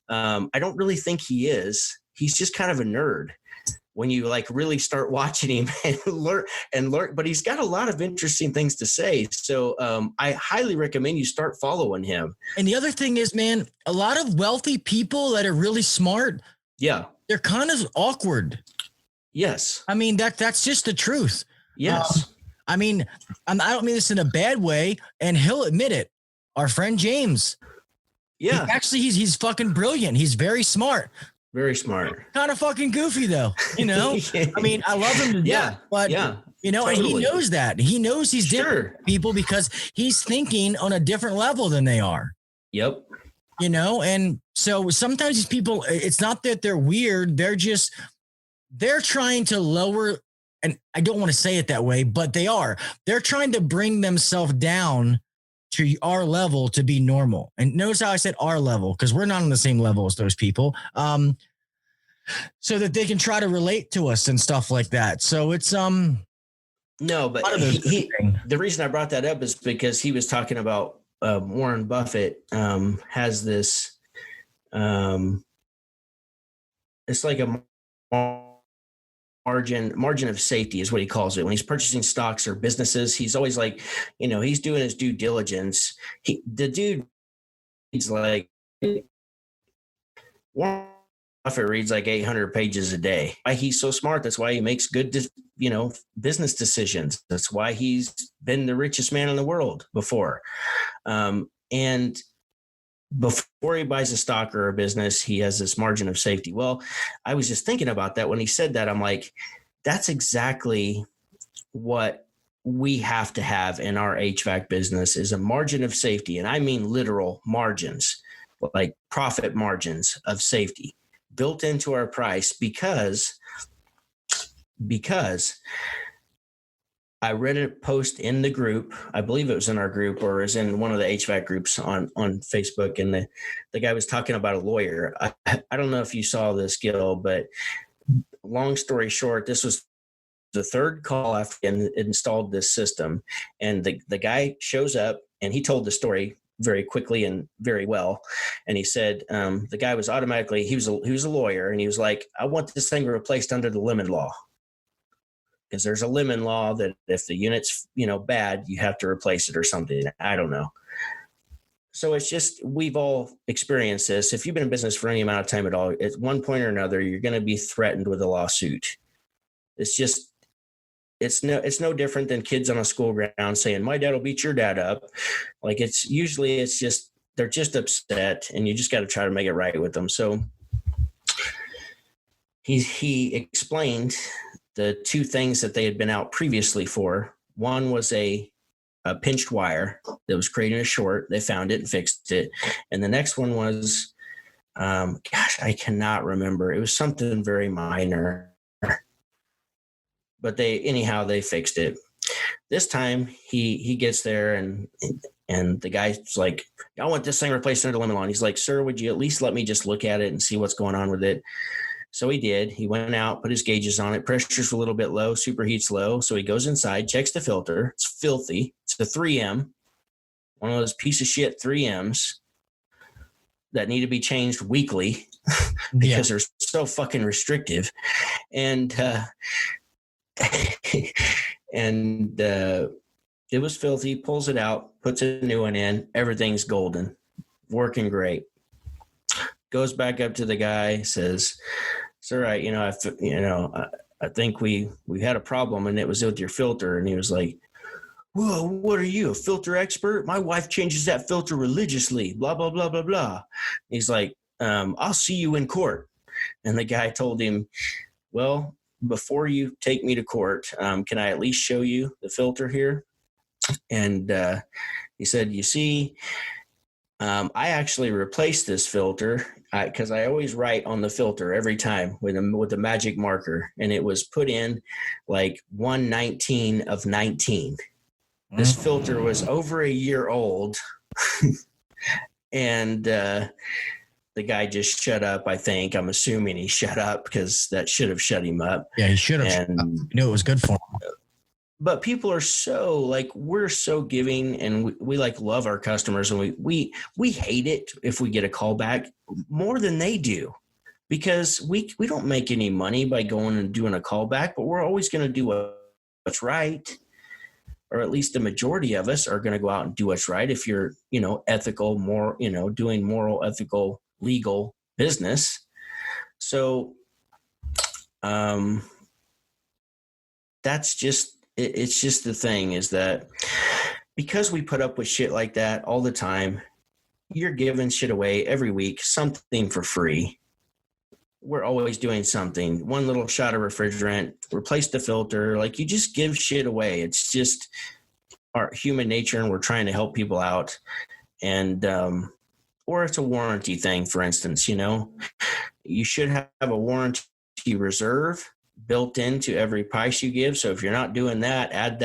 I don't really think he is. He's just kind of a nerd when you like really start watching him and learn, but he's got a lot of interesting things to say. So I highly recommend you start following him. And the other thing is, man, a lot of wealthy people that are really smart, yeah, they're kind of awkward. Yes. I mean, that's just the truth. Yes. I mean, I don't mean this in a bad way, and he'll admit it. Our friend James. Yeah. He's fucking brilliant. He's very smart. Very smart. Kind of fucking goofy though, you know? I mean, I love him to death, but you know, totally. And he knows that. He knows he's different from people because he's thinking on a different level than they are. Yep. You know, and so sometimes these people, it's not that they're weird. They're trying to lower, and I don't want to say it that way, but they're trying to bring themselves down to our level to be normal. And notice how I said our level, because we're not on the same level as those people. So that they can try to relate to us and stuff like that. So it's, no, but the reason I brought that up is because he was talking about, Warren Buffett has this, it's like a margin of safety is what he calls it. When he's purchasing stocks or businesses, he's always like, you know, he's doing his due diligence. He's like, Warren Buffett reads like 800 pages a day. Why he's so smart. That's why he makes good, business decisions. That's why he's been the richest man in the world before. And before he buys a stock or a business, he has this margin of safety. Well, I was just thinking about that when he said that. I'm like, that's exactly what we have to have in our HVAC business is a margin of safety. And I mean literal margins, like profit margins of safety built into our price because I read a post in the group. I believe it was in our group or is in one of the HVAC groups on Facebook. And the guy was talking about a lawyer. I don't know if you saw this, Gil, but long story short, this was the third call after he installed this system. And the guy shows up and he told the story very quickly and very well. And he said, the guy was automatically, he was a lawyer. And he was like, I want this thing replaced under the lemon law. Because there's a lemon law that if the unit's, bad, you have to replace it or something. I don't know. So it's just, we've all experienced this. If you've been in business for any amount of time at all, at one point or another, you're going to be threatened with a lawsuit. It's no different than kids on a school ground saying, my dad will beat your dad up. Like it's just, they're just upset and you just got to try to make it right with them. So he explained the two things that they had been out previously for. One was a pinched wire that was creating a short. They found it and fixed it. And the next one was, I cannot remember. It was something very minor, but they fixed it. This time he gets there and the guy's like, I want this thing replaced under the lemon law. And he's like, sir, would you at least let me just look at it and see what's going on with it? So he did. He went out, put his gauges on it. Pressure's a little bit low. Superheat's low. So he goes inside, checks the filter. It's filthy. It's a 3M. One of those piece of shit 3Ms that need to be changed weekly because they're so fucking restrictive. And And it was filthy, pulls it out, puts a new one in. Everything's golden, working great. Goes back up to the guy, says, it's all right. I think we had a problem and it was with your filter. And he was like, whoa, what are you, a filter expert? My wife changes that filter religiously, blah, blah, blah, blah, blah. He's like, I'll see you in court. And the guy told him, well, before you take me to court, can I at least show you the filter here? And he said, you see, I actually replaced this filter because I always write on the filter every time with a magic marker. And it was put in like 1/19 of 19. This filter was over a year old. And the guy just shut up, I think. I'm assuming he shut up because that should have shut him up. Yeah, he should have. You knew it was good for him. But people are so like, we're so giving, and we like love our customers, and we hate it if we get a call back more than they do, because we don't make any money by going and doing a callback, but we're always going to do what's right. Or at least the majority of us are going to go out and do what's right. If you're, ethical, more, doing moral, ethical, legal business. So, that's just, it's just the thing is that because we put up with shit like that all the time, you're giving shit away every week, something for free. We're always doing something. One little shot of refrigerant, replace the filter. Like, you just give shit away. It's just our human nature, and we're trying to help people out. And, or it's a warranty thing, for instance, you should have a warranty reserve built into every price you give. So if you're not doing that, add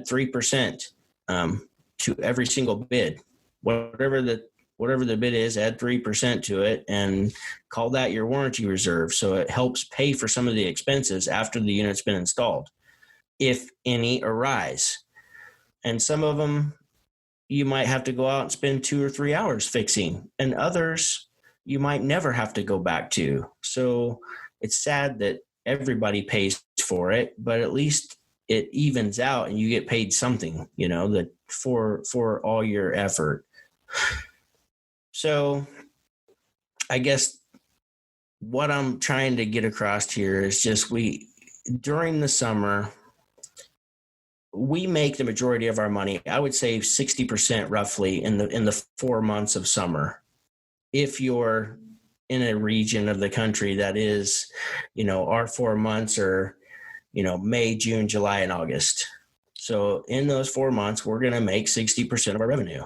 3% to every single bid. Whatever the bid is, add 3% to it and call that your warranty reserve. So it helps pay for some of the expenses after the unit's been installed, if any arise. And some of them you might have to go out and spend 2 or 3 hours fixing, and others you might never have to go back to. So it's sad that everybody pays for it, but at least it evens out and you get paid something, that for all your effort. So I guess what I'm trying to get across here is just during the summer, we make the majority of our money. I would say 60% roughly in the 4 months of summer. If you're in a region of the country that is, our 4 months are, May, June, July, and August. So in those 4 months, we're going to make 60% of our revenue.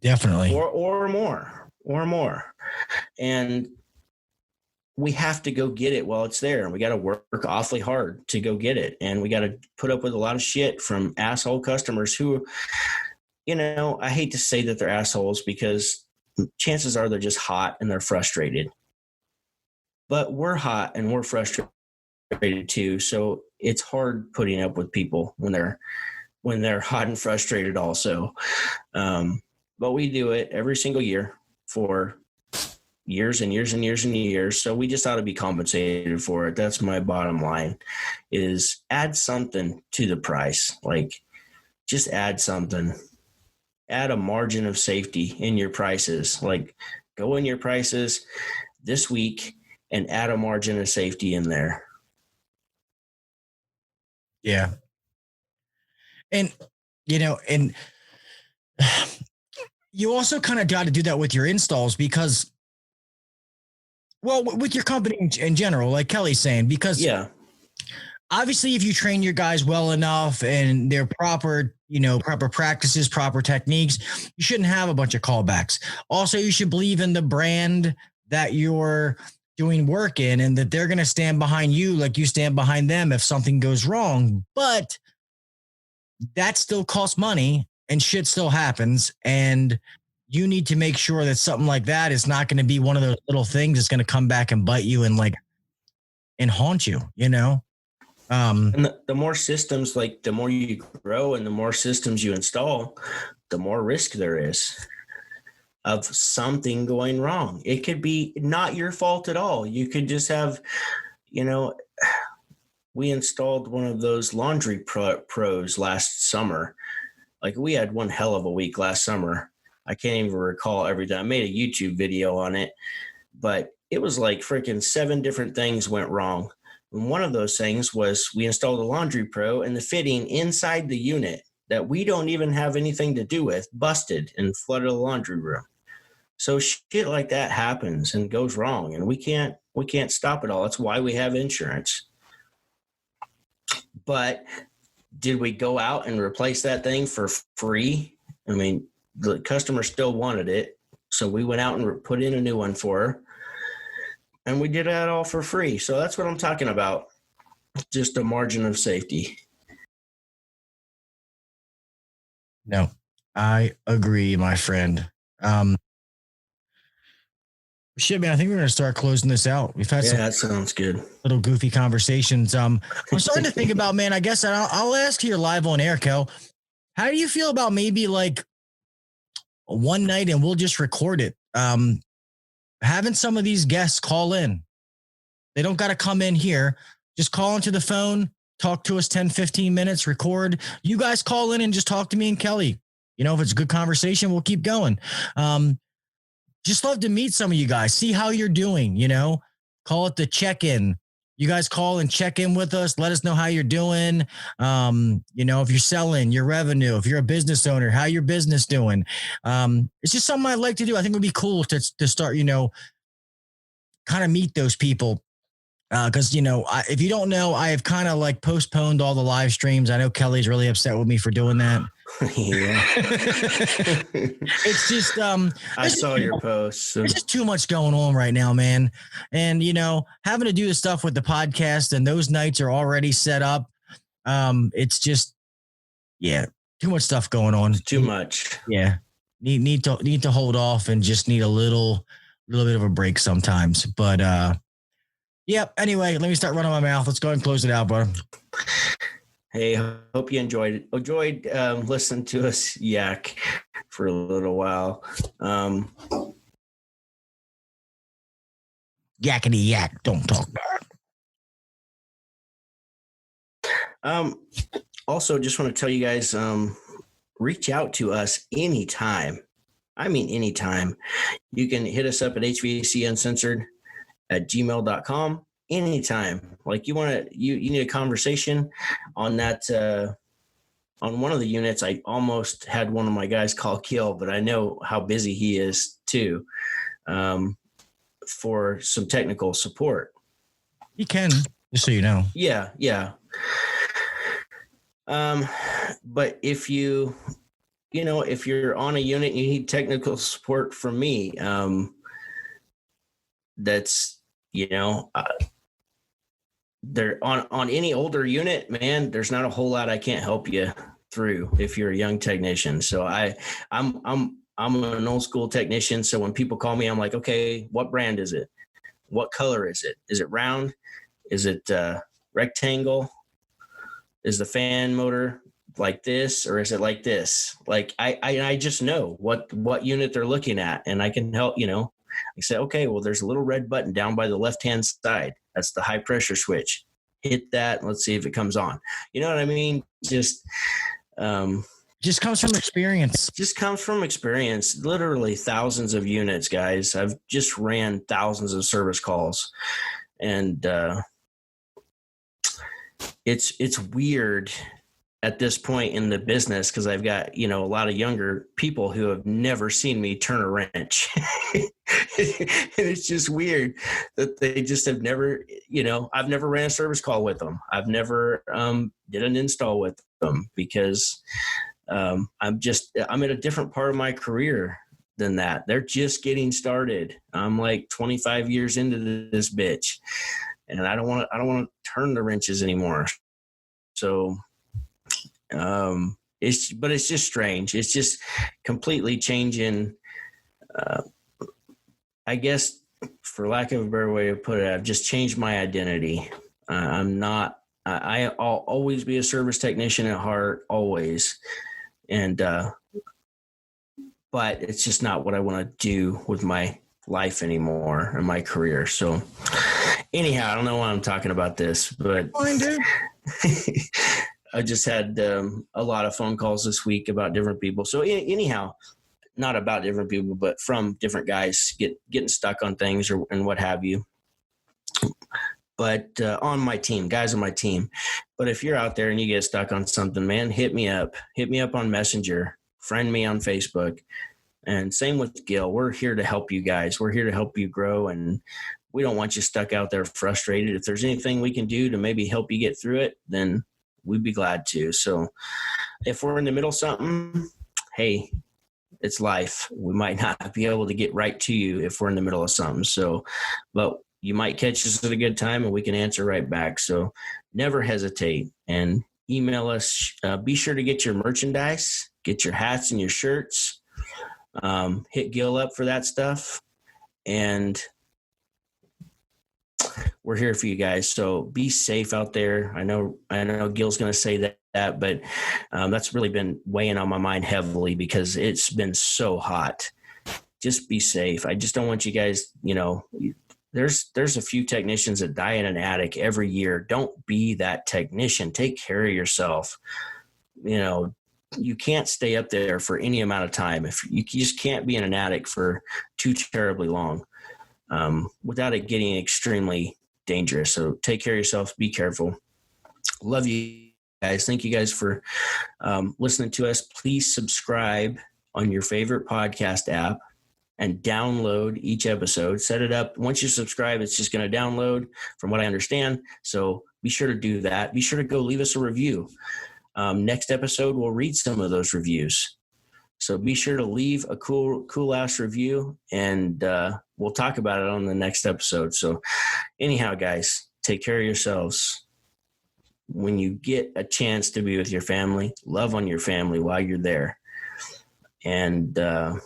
Definitely. Or more. And we have to go get it while it's there. And we got to work awfully hard to go get it. And we got to put up with a lot of shit from asshole customers who, I hate to say that they're assholes, because chances are they're just hot and they're frustrated. But we're hot and we're frustrated too. So it's hard putting up with people when they're hot and frustrated also. But we do it every single year for years and years and years and years. So we just ought to be compensated for it. That's my bottom line, is add something to the price. Like, just add something. Add a margin of safety in your prices. Like, go in your prices this week and add a margin of safety in there. Yeah. And, and you also kind of got to do that with your installs, because, well, with your company in general, like Kelley's saying, because obviously if you train your guys well enough and they're proper practices, proper techniques, you shouldn't have a bunch of callbacks. Also, you should believe in the brand that you're doing work in, and that they're going to stand behind you like you stand behind them if something goes wrong. But that still costs money, and shit still happens. And you need to make sure that something like that is not going to be one of those little things that's going to come back and bite you and haunt you, And the more systems, like the more you grow and the more systems you install, the more risk there is of something going wrong. It could be not your fault at all. You could just have, we installed one of those laundry pros last summer. Like, we had one hell of a week last summer. I can't even recall everything. I made a YouTube video on it, but it was like freaking 7 different things went wrong. And one of those things was we installed a laundry pro, and the fitting inside the unit that we don't even have anything to do with busted and flooded the laundry room. So shit like that happens and goes wrong, and we can't stop it all. That's why we have insurance. But did we go out and replace that thing for free? I mean, the customer still wanted it, so we went out and put in a new one for her, and we did that all for free. So that's what I'm talking about. Just a margin of safety. No, I agree, my friend. Shit, man, I think we're going to start closing this out. We've had some that sounds good. Little goofy conversations. I'm starting to think about, man, I guess I'll ask here live on air, Kel. How do you feel about maybe like one night and we'll just record it? Having some of these guests call in. They don't got to come in here. Just call into the phone, talk to us 10, 15 minutes, record. You guys call in and just talk to me and Kelley. You know, if it's a good conversation, we'll keep going. Just love to meet some of you guys, see how you're doing, you know, call it the check-in. You guys call and check in with us. Let us know how you're doing. You know, if you're selling, your revenue, if you're a business owner, how your business doing. It's just something I'd like to do. I think it would be cool to start, you know, kind of meet those people. Because, you know, if you don't know, I have kind of like postponed all the live streams. I know Kelley's really upset with me for doing that. Yeah. It's just I saw your post. So. There's just too much going on right now, man. And you know, having to do the stuff with the podcast and those nights are already set up. It's just too much stuff going on. It's too much. Yeah. Need to hold off and just need a little bit of a break sometimes. But anyway, let me start running my mouth. Let's go ahead and close it out, bro. Hey, hope you enjoyed listening to us yak for a little while. Yakety yak, don't talk back. Also, just want to tell you guys, reach out to us anytime. I mean, anytime. You can hit us up at hvacuncensored@gmail.com. Anytime. Like you need a conversation on that, on one of the units. I almost had one of my guys call Kill, but I know how busy he is too, for some technical support. You can, just so you know. Yeah. But if if you're on a unit and you need technical support from me, that's, there on any older unit, man, there's not a whole lot I can't help you through if you're a young technician. So I'm an old school technician. So when people call me, I'm like, okay, what brand is it? What color is it? Is it round? Is it rectangle? Is the fan motor like this, or is it like this? Like I just know what unit they're looking at, and I can help, I say, okay, well, there's a little red button down by the left-hand side. That's the high pressure switch. Hit that. And let's see if it comes on. You know what I mean? Just comes from experience. Just comes from experience. Literally thousands of units, guys. I've just ran thousands of service calls, and it's weird at this point in the business, because I've got, a lot of younger people who have never seen me turn a wrench. And it's just weird that they just have never, I've never ran a service call with them. I've never did an install with them, because I'm at a different part of my career than that. They're just getting started. I'm like 25 years into this bitch, and I don't want to turn the wrenches anymore. So, it's just strange. It's just completely changing. I guess, for lack of a better way to put it, I've just changed my identity. I'll always be a service technician at heart, always. And, but it's just not what I want to do with my life anymore and my career. So Anyhow, I don't know why I'm talking about this, but Fine, dude. I just had a lot of phone calls this week about different people. So anyhow, not about different people, but from different guys getting stuck on things and what have you. But on my team, guys on my team. But if you're out there and you get stuck on something, man, hit me up on Messenger, friend me on Facebook. And same with Gil. We're here to help you guys. We're here to help you grow. And we don't want you stuck out there frustrated. If there's anything we can do to maybe help you get through it, then we'd be glad to. So if we're in the middle of something, hey, it's life. We might not be able to get right to you if we're in the middle of something. So, but you might catch us at a good time and we can answer right back. So never hesitate and email us. Be sure to get your merchandise, get your hats and your shirts. Hit Gil up for that stuff. And we're here for you guys. So be safe out there. I know Gil's going to say that, but that's really been weighing on my mind heavily because it's been so hot. Just be safe. I just don't want you guys, there's a few technicians that die in an attic every year. Don't be that technician. Take care of yourself. You can't stay up there for any amount of time. If you just can't be in an attic for too terribly long without it getting extremely dangerous. So take care of yourself. Be careful. Love you guys. Thank you guys for listening to us. Please subscribe on your favorite podcast app and download each episode. Set it up. Once you subscribe, it's just going to download from what I understand. So be sure to do that. Be sure to go leave us a review. Next episode, we'll read some of those reviews. So be sure to leave a cool ass review and we'll talk about it on the next episode. So anyhow, guys, take care of yourselves. When you get a chance to be with your family, love on your family while you're there. And go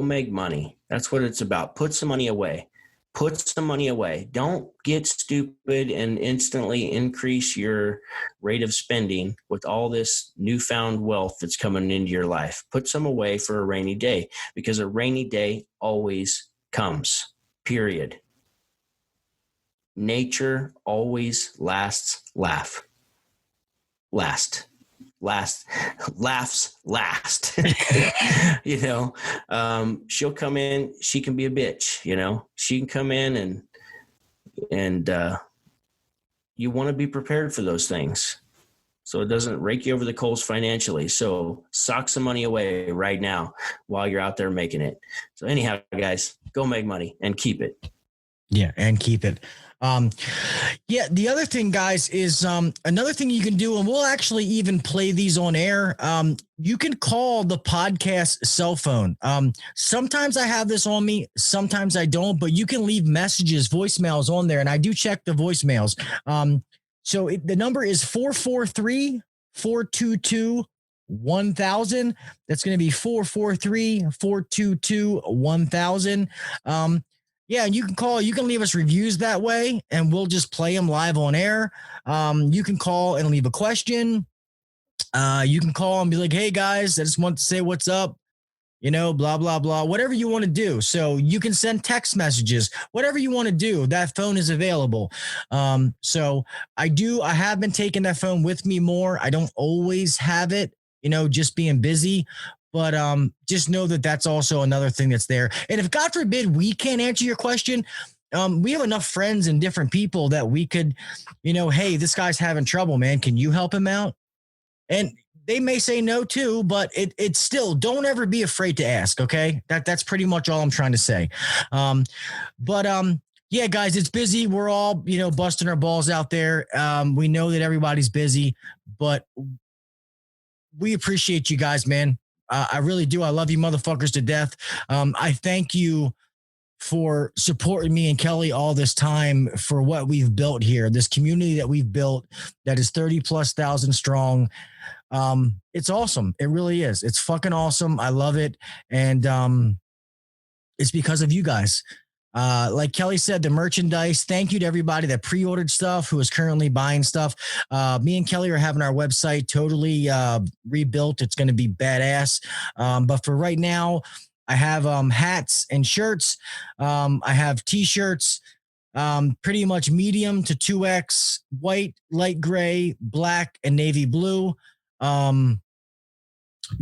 make money. That's what it's about. Put some money away. Put some money away. Don't get stupid and instantly increase your rate of spending with all this newfound wealth that's coming into your life. Put some away for a rainy day because a rainy day always comes, period. Nature always laughs last. She'll come in, she can be a bitch, she can come in and you want to be prepared for those things so it doesn't rake you over the coals financially. So sock some money away right now while you're out there making it. So anyhow, guys, go make money and keep it. Yeah, and keep it. The other thing, guys, is another thing you can do, and we'll actually even play these on air. You can call the podcast cell phone. Sometimes I have this on me, sometimes I don't, but you can leave messages, voicemails on there, and I do check the voicemails. So the number is 443-422-1000. That's going to be 443-422-1000. Yeah, and you can call, you can leave us reviews that way, and we'll just play them live on air. You can call and leave a question. You can call and be like, hey, guys, I just want to say what's up, blah, blah, blah, whatever you want to do. So you can send text messages, whatever you want to do. That phone is available. So I have been taking that phone with me more. I don't always have it, just being busy. But just know that that's also another thing that's there. And if, God forbid, we can't answer your question, we have enough friends and different people that we could, hey, this guy's having trouble, man. Can you help him out? And they may say no too, but it's still, don't ever be afraid to ask. Okay. That's pretty much all I'm trying to say. Yeah, guys, it's busy. We're all, busting our balls out there. We know that everybody's busy, but we appreciate you guys, man. I really do. I love you motherfuckers to death. I thank you for supporting me and Kelley all this time for what we've built here, this community that we've built that is 30,000+ strong. It's awesome. It really is. It's fucking awesome. I love it. And it's because of you guys. Like Kelley said, the merchandise, thank you to everybody that pre-ordered stuff, who is currently buying stuff. Me and Kelley are having our website totally rebuilt. It's going to be badass. But for right now, I have hats and shirts. I have t-shirts. Pretty much medium to 2X, white, light gray, black, and navy blue.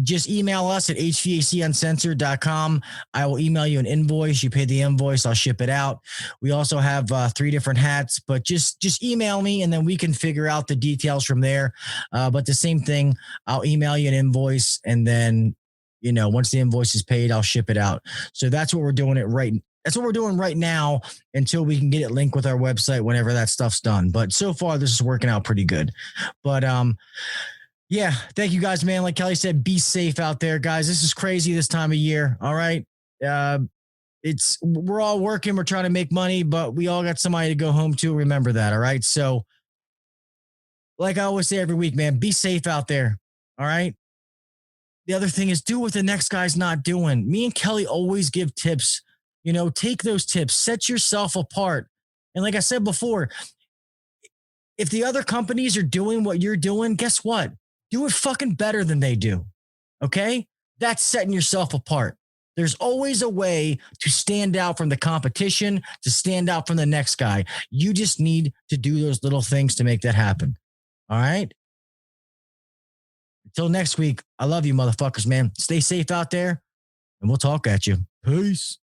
Just email us at hvacuncensored.com. I will email you an invoice. You pay the invoice, I'll ship it out. We also have 3 different hats, but just email me and then we can figure out the details from there. But the same thing, I'll email you an invoice and then, once the invoice is paid, I'll ship it out. So that's what we're doing That's what we're doing right now until we can get it linked with our website whenever that stuff's done. But so far, this is working out pretty good. But yeah, thank you guys, man. Like Kelley said, be safe out there, guys. This is crazy this time of year. All right. We're all working. We're trying to make money, but we all got somebody to go home to. Remember that. All right. So like I always say every week, man, be safe out there. All right. The other thing is do what the next guy's not doing. Me and Kelley always give tips. Take those tips, set yourself apart. And like I said before, if the other companies are doing what you're doing, guess what? Do it fucking better than they do. Okay? That's setting yourself apart. There's always a way to stand out from the competition, to stand out from the next guy. You just need to do those little things to make that happen. All right? Until next week, I love you, motherfuckers, man. Stay safe out there, and we'll talk at you. Peace.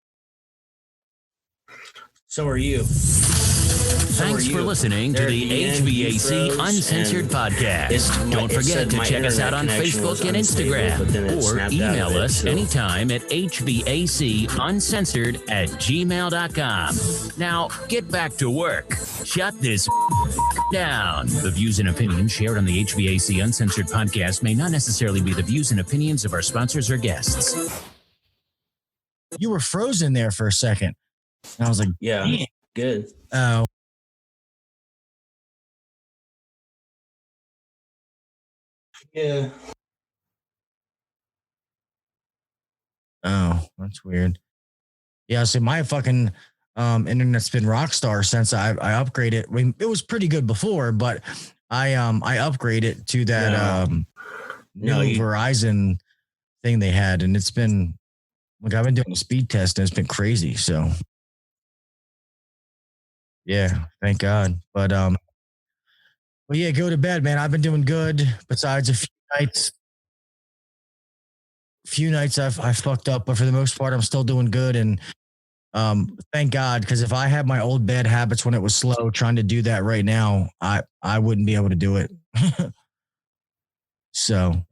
So are you. Thanks for listening to the HVAC Uncensored podcast. Don't forget to check us out on Facebook and Instagram, or email us anytime at hvacuncensored@gmail.com. Now, get back to work. Shut this down. The views and opinions shared on the HVAC Uncensored podcast may not necessarily be the views and opinions of our sponsors or guests. You were frozen there for a second. And I was like, yeah, damn. Good. Oh. Yeah. Oh, that's weird. Yeah, so my fucking internet's been rock star since I upgraded. I mean, it was pretty good before, but I upgraded to that new Verizon thing they had, and it's been like I've been doing a speed test and it's been crazy. So yeah, thank God. But yeah, go to bed, man. I've been doing good. Besides a few nights I fucked up, but for the most part, I'm still doing good. And thank God, because if I had my old bad habits when it was slow, trying to do that right now, I wouldn't be able to do it. So